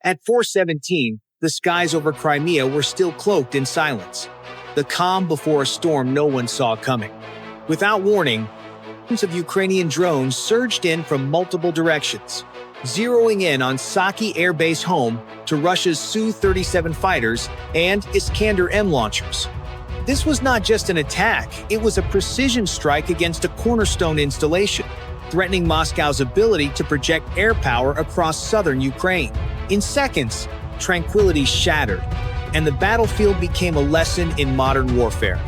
At 4:17, the skies over Crimea were still cloaked in silence. The calm before a storm no one saw coming. Without warning, hundreds of Ukrainian drones surged in from multiple directions, zeroing in on Saki Air Base, home to Russia's Su-37 fighters and Iskander-M launchers. This was not just an attack, it was a precision strike against a cornerstone installation, threatening Moscow's ability to project air power across southern Ukraine. In seconds, tranquility shattered, and the battlefield became a lesson in modern warfare.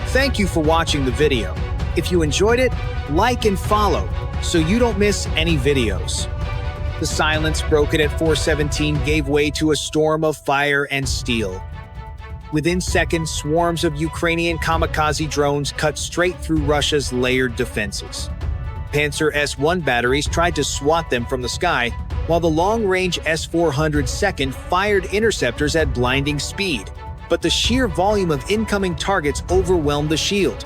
Thank you for watching the video. If you enjoyed it, like and follow so you don't miss any videos. The silence broken at 4:17 gave way to a storm of fire and steel. Within seconds, swarms of Ukrainian kamikaze drones cut straight through Russia's layered defenses. Panzer S-1 batteries tried to swat them from the sky, while the long-range S-400 second fired interceptors at blinding speed. But the sheer volume of incoming targets overwhelmed the shield.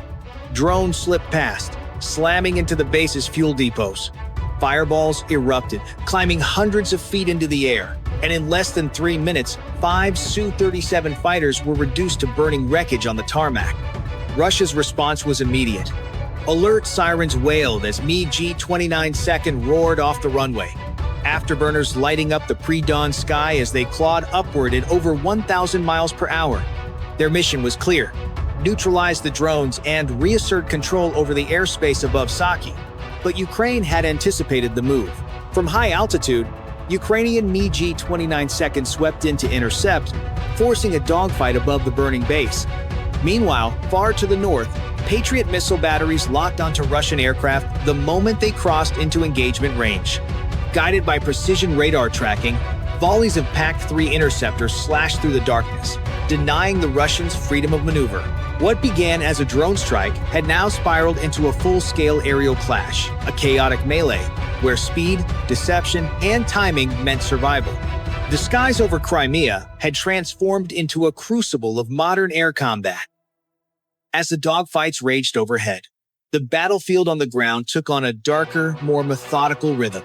Drones slipped past, slamming into the base's fuel depots. Fireballs erupted, climbing hundreds of feet into the air, and in less than 3 minutes, 5 Su-37 fighters were reduced to burning wreckage on the tarmac. Russia's response was immediate. Alert sirens wailed as Mi-29 second roared off the runway, afterburners lighting up the pre-dawn sky as they clawed upward at over 1,000 miles per hour. Their mission was clear: neutralize the drones and reassert control over the airspace above Saki. But Ukraine had anticipated the move. From high altitude, Ukrainian Mi-29 second swept in to intercept, forcing a dogfight above the burning base. Meanwhile, far to the north, Patriot missile batteries locked onto Russian aircraft the moment they crossed into engagement range. Guided by precision radar tracking, volleys of PAC-3 interceptors slashed through the darkness, denying the Russians freedom of maneuver. What began as a drone strike had now spiraled into a full-scale aerial clash, a chaotic melee, where speed, deception, and timing meant survival. The skies over Crimea had transformed into a crucible of modern air combat. As the dogfights raged overhead, the battlefield on the ground took on a darker, more methodical rhythm.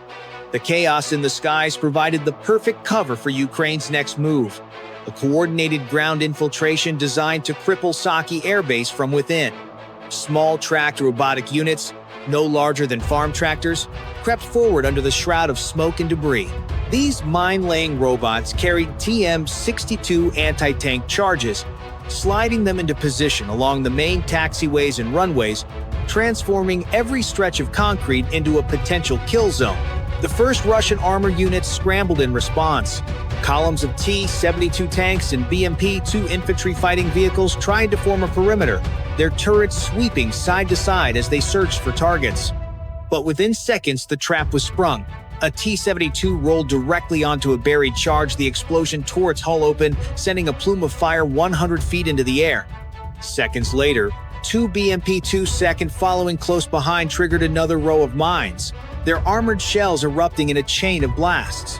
The chaos in the skies provided the perfect cover for Ukraine's next move, a coordinated ground infiltration designed to cripple Saki Air Base from within. Small tracked robotic units, no larger than farm tractors, crept forward under the shroud of smoke and debris. These mine-laying robots carried TM-62 anti-tank charges, sliding them into position along the main taxiways and runways, transforming every stretch of concrete into a potential kill zone. The first Russian armor units scrambled in response. Columns of T-72 tanks and BMP-2 infantry fighting vehicles tried to form a perimeter, their turrets sweeping side to side as they searched for targets. But within seconds, the trap was sprung. A T-72 rolled directly onto a buried charge, the explosion tore its hull open, sending a plume of fire 100 feet into the air. Seconds later, 2 BMP-2 second following close behind triggered another row of mines, their armored shells erupting in a chain of blasts.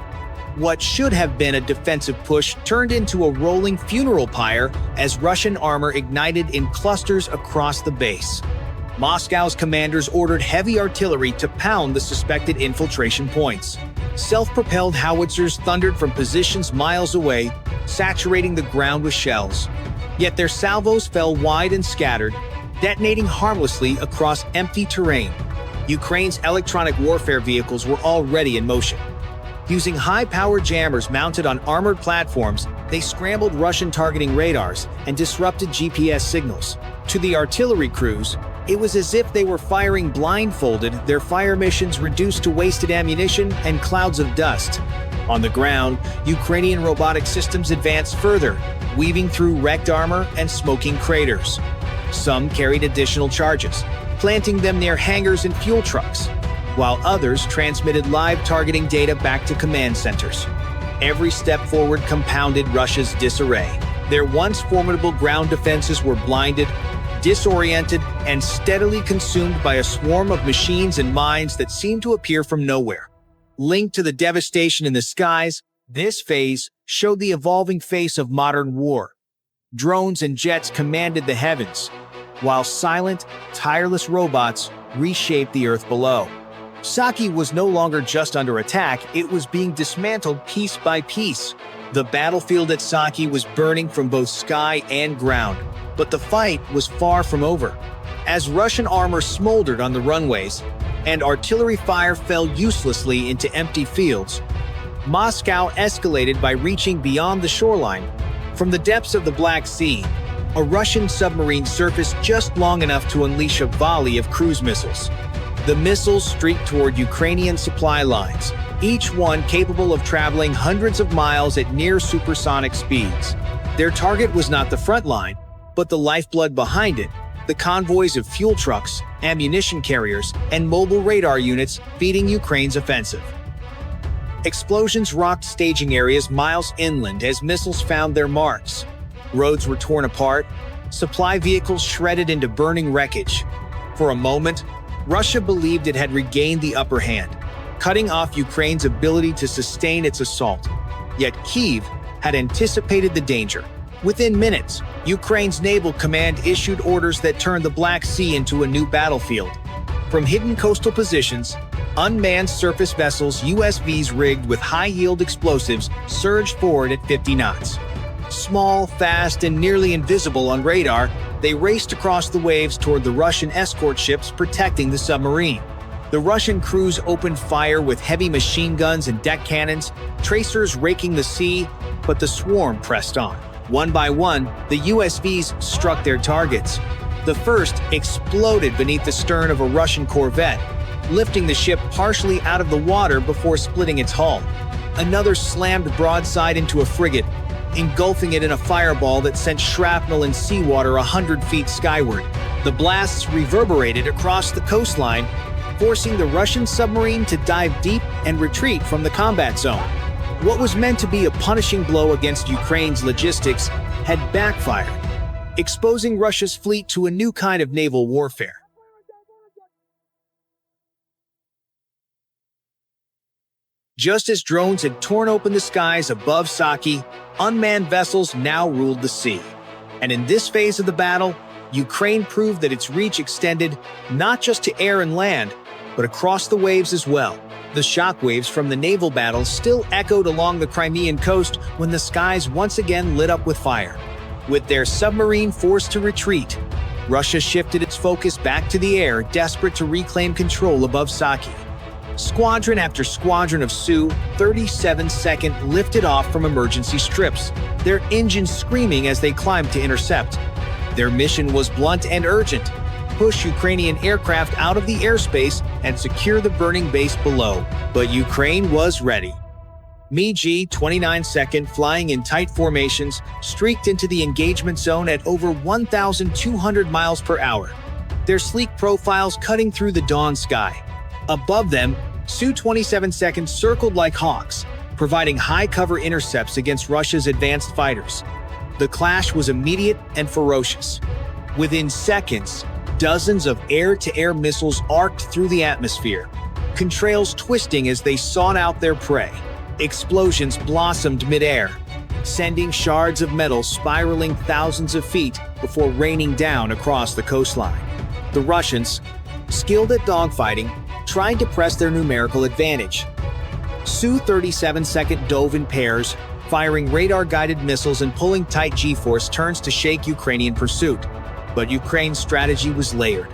What should have been a defensive push turned into a rolling funeral pyre as Russian armor ignited in clusters across the base. Moscow's commanders ordered heavy artillery to pound the suspected infiltration points. Self-propelled howitzers thundered from positions miles away, saturating the ground with shells. Yet their salvos fell wide and scattered, detonating harmlessly across empty terrain. Ukraine's electronic warfare vehicles were already in motion. Using high-powered jammers mounted on armored platforms, they scrambled Russian targeting radars and disrupted GPS signals. To the artillery crews, it was as if they were firing blindfolded, their fire missions reduced to wasted ammunition and clouds of dust. On the ground, Ukrainian robotic systems advanced further, weaving through wrecked armor and smoking craters. Some carried additional charges, planting them near hangars and fuel trucks, while others transmitted live targeting data back to command centers. Every step forward compounded Russia's disarray. Their once formidable ground defenses were blinded, disoriented, and steadily consumed by a swarm of machines and mines that seemed to appear from nowhere. Linked to the devastation in the skies, this phase showed the evolving face of modern war. Drones and jets commanded the heavens, while silent, tireless robots reshaped the earth below. Saki was no longer just under attack, it was being dismantled piece by piece. The battlefield at Saki was burning from both sky and ground, but the fight was far from over. As Russian armor smoldered on the runways, and artillery fire fell uselessly into empty fields, Moscow escalated by reaching beyond the shoreline. From the depths of the Black Sea, a Russian submarine surfaced just long enough to unleash a volley of cruise missiles. The missiles streaked toward Ukrainian supply lines, each one capable of traveling hundreds of miles at near supersonic speeds. Their target was not the front line, but the lifeblood behind it, the convoys of fuel trucks, ammunition carriers, and mobile radar units feeding Ukraine's offensive. Explosions rocked staging areas miles inland as missiles found their marks. Roads were torn apart, supply vehicles shredded into burning wreckage. For a moment, Russia believed it had regained the upper hand, cutting off Ukraine's ability to sustain its assault. Yet Kyiv had anticipated the danger. Within minutes, Ukraine's naval command issued orders that turned the Black Sea into a new battlefield. From hidden coastal positions, unmanned surface vessels, USVs rigged with high-yield explosives, surged forward at 50 knots. Small, fast, and nearly invisible on radar, they raced across the waves toward the Russian escort ships protecting the submarine. The Russian crews opened fire with heavy machine guns and deck cannons, tracers raking the sea, but the swarm pressed on. One by one, the USVs struck their targets. The first exploded beneath the stern of a Russian corvette, lifting the ship partially out of the water before splitting its hull. Another slammed broadside into a frigate, engulfing it in a fireball that sent shrapnel and seawater 100 feet skyward. The blasts reverberated across the coastline, forcing the Russian submarine to dive deep and retreat from the combat zone. What was meant to be a punishing blow against Ukraine's logistics had backfired, exposing Russia's fleet to a new kind of naval warfare. Just as drones had torn open the skies above Saki, unmanned vessels now ruled the sea. And in this phase of the battle, Ukraine proved that its reach extended not just to air and land, but across the waves as well. The shockwaves from the naval battle still echoed along the Crimean coast when the skies once again lit up with fire. With their submarine forced to retreat, Russia shifted its focus back to the air, desperate to reclaim control above Saki. Squadron after squadron of Su-37 lifted off from emergency strips, their engines screaming as they climbed to intercept. Their mission was blunt and urgent: push Ukrainian aircraft out of the airspace and secure the burning base below. But Ukraine was ready. Mi-29 flying in tight formations, streaked into the engagement zone at over 1,200 miles per hour, their sleek profiles cutting through the dawn sky. Above them, Su-27 circled like hawks, providing high-cover intercepts against Russia's advanced fighters. The clash was immediate and ferocious. Within seconds, dozens of air-to-air missiles arced through the atmosphere, contrails twisting as they sought out their prey. Explosions blossomed mid-air, sending shards of metal spiraling thousands of feet before raining down across the coastline. The Russians, skilled at dogfighting, tried to press their numerical advantage. Su-37 dove in pairs, firing radar-guided missiles and pulling tight G-force turns to shake Ukrainian pursuit. But Ukraine's strategy was layered.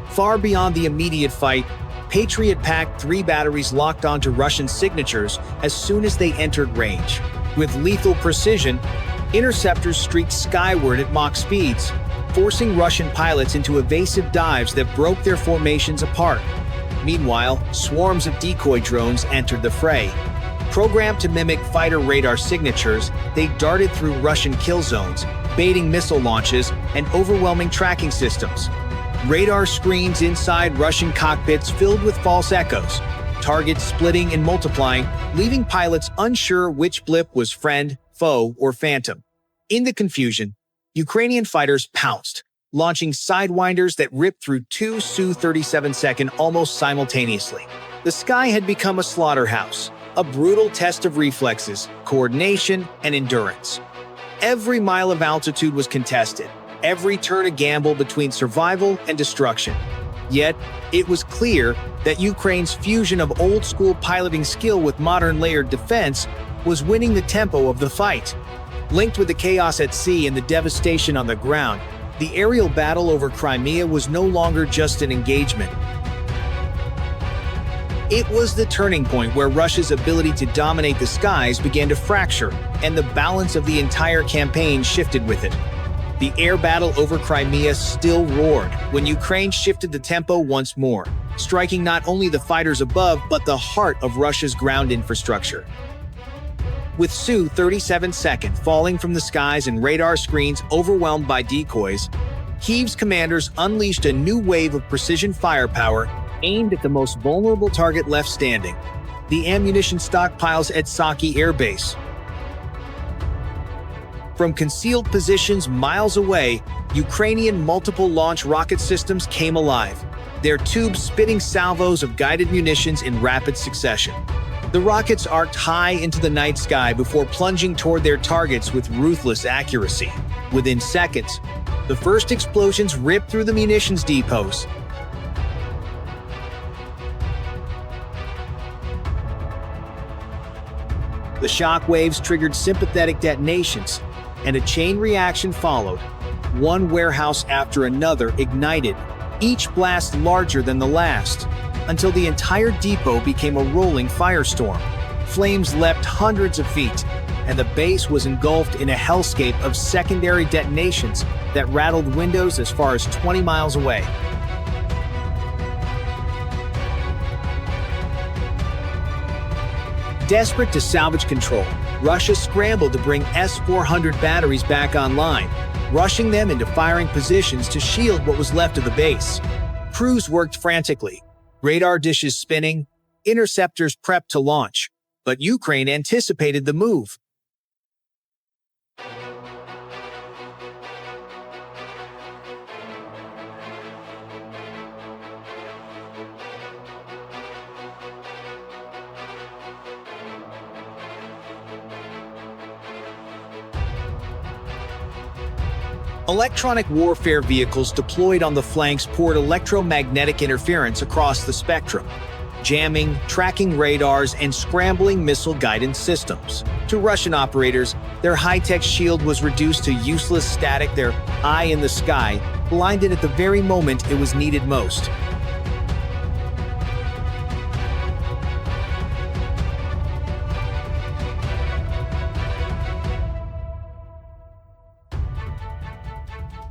Far beyond the immediate fight, Patriot PAC-3 batteries locked onto Russian signatures as soon as they entered range. With lethal precision, interceptors streaked skyward at Mach speeds, forcing Russian pilots into evasive dives that broke their formations apart. Meanwhile, swarms of decoy drones entered the fray. Programmed to mimic fighter radar signatures, they darted through Russian kill zones, baiting missile launches and overwhelming tracking systems. Radar screens inside Russian cockpits filled with false echoes, targets splitting and multiplying, leaving pilots unsure which blip was friend, foe, or phantom. In the confusion, Ukrainian fighters pounced, launching sidewinders that ripped through two Su-37 almost simultaneously. The sky had become a slaughterhouse, a brutal test of reflexes, coordination, and endurance. Every mile of altitude was contested, every turn a gamble between survival and destruction. Yet, it was clear that Ukraine's fusion of old-school piloting skill with modern layered defense was winning the tempo of the fight. Linked with the chaos at sea and the devastation on the ground, the aerial battle over Crimea was no longer just an engagement. It was the turning point where Russia's ability to dominate the skies began to fracture, and the balance of the entire campaign shifted with it. The air battle over Crimea still roared when Ukraine shifted the tempo once more, striking not only the fighters above but the heart of Russia's ground infrastructure. With Su-37 falling from the skies and radar screens overwhelmed by decoys, Kyiv's commanders unleashed a new wave of precision firepower aimed at the most vulnerable target left standing: the ammunition stockpiles at Saki Air Base. From concealed positions miles away, Ukrainian multiple-launch rocket systems came alive, their tubes spitting salvos of guided munitions in rapid succession. The rockets arced high into the night sky before plunging toward their targets with ruthless accuracy. Within seconds, the first explosions ripped through the munitions depots. The shock waves triggered sympathetic detonations, and a chain reaction followed. One warehouse after another ignited, each blast larger than the last, until the entire depot became a rolling firestorm. Flames leapt hundreds of feet, and the base was engulfed in a hellscape of secondary detonations that rattled windows as far as 20 miles away. Desperate to salvage control, Russia scrambled to bring S-400 batteries back online, rushing them into firing positions to shield what was left of the base. Crews worked frantically, radar dishes spinning, interceptors prepped to launch, but Ukraine anticipated the move. Electronic warfare vehicles deployed on the flanks poured electromagnetic interference across the spectrum, jamming, tracking radars, and scrambling missile guidance systems. To Russian operators, their high-tech shield was reduced to useless static, their eye in the sky, blinded at the very moment it was needed most.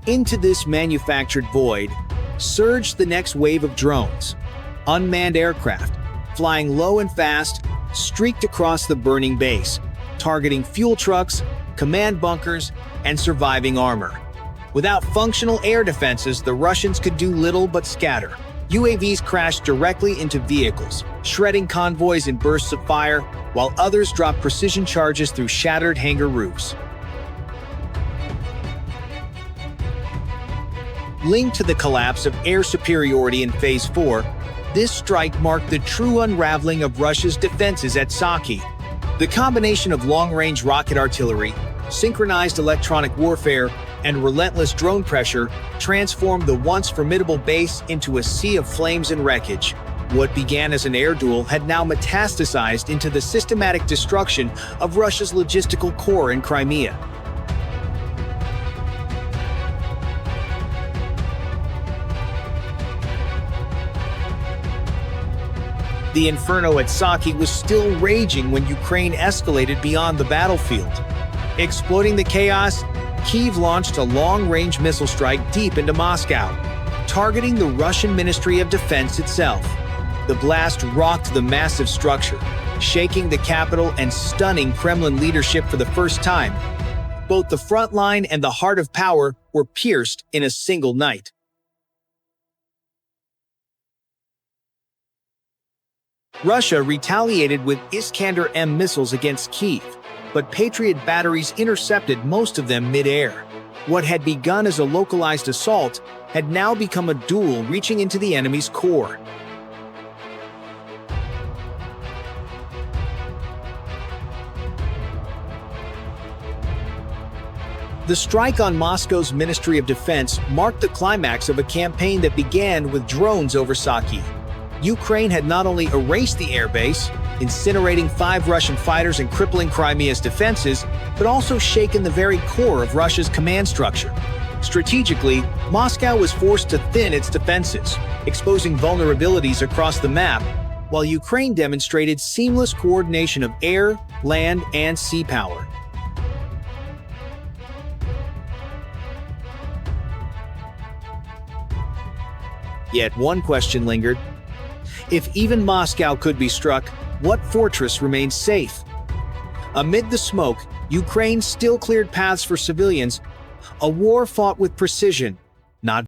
Into this manufactured void surged the next wave of drones. Unmanned aircraft, flying low and fast, streaked across the burning base, targeting fuel trucks, command bunkers, and surviving armor. Without functional air defenses, the Russians could do little but scatter. UAVs crashed directly into vehicles, shredding convoys in bursts of fire, while others dropped precision charges through shattered hangar roofs. Linked to the collapse of air superiority in Phase 4, this strike marked the true unraveling of Russia's defenses at Saki. The combination of long-range rocket artillery, synchronized electronic warfare, and relentless drone pressure transformed the once formidable base into a sea of flames and wreckage. What began as an air duel had now metastasized into the systematic destruction of Russia's logistical core in Crimea. The inferno at Saki was still raging when Ukraine escalated beyond the battlefield. Exploiting the chaos, Kyiv launched a long-range missile strike deep into Moscow, targeting the Russian Ministry of Defense itself. The blast rocked the massive structure, shaking the capital and stunning Kremlin leadership for the first time. Both the Frontline and the heart of power were pierced in a single night. Russia retaliated with Iskander-M missiles against Kyiv, but Patriot batteries intercepted most of them mid-air. What had begun as a localized assault had now become a duel reaching into the enemy's core. The strike on Moscow's Ministry of Defense marked the climax of a campaign that began with drones over Saki. Ukraine had not only erased the airbase, incinerating 5 Russian fighters and crippling Crimea's defenses, but also shaken the very core of Russia's command structure. Strategically, Moscow was forced to thin its defenses, exposing vulnerabilities across the map, while Ukraine demonstrated seamless coordination of air, land, and sea power. Yet one question lingered. If even Moscow could be struck, what fortress remains safe? Amid the smoke, Ukraine still cleared paths for civilians, a war fought with precision, not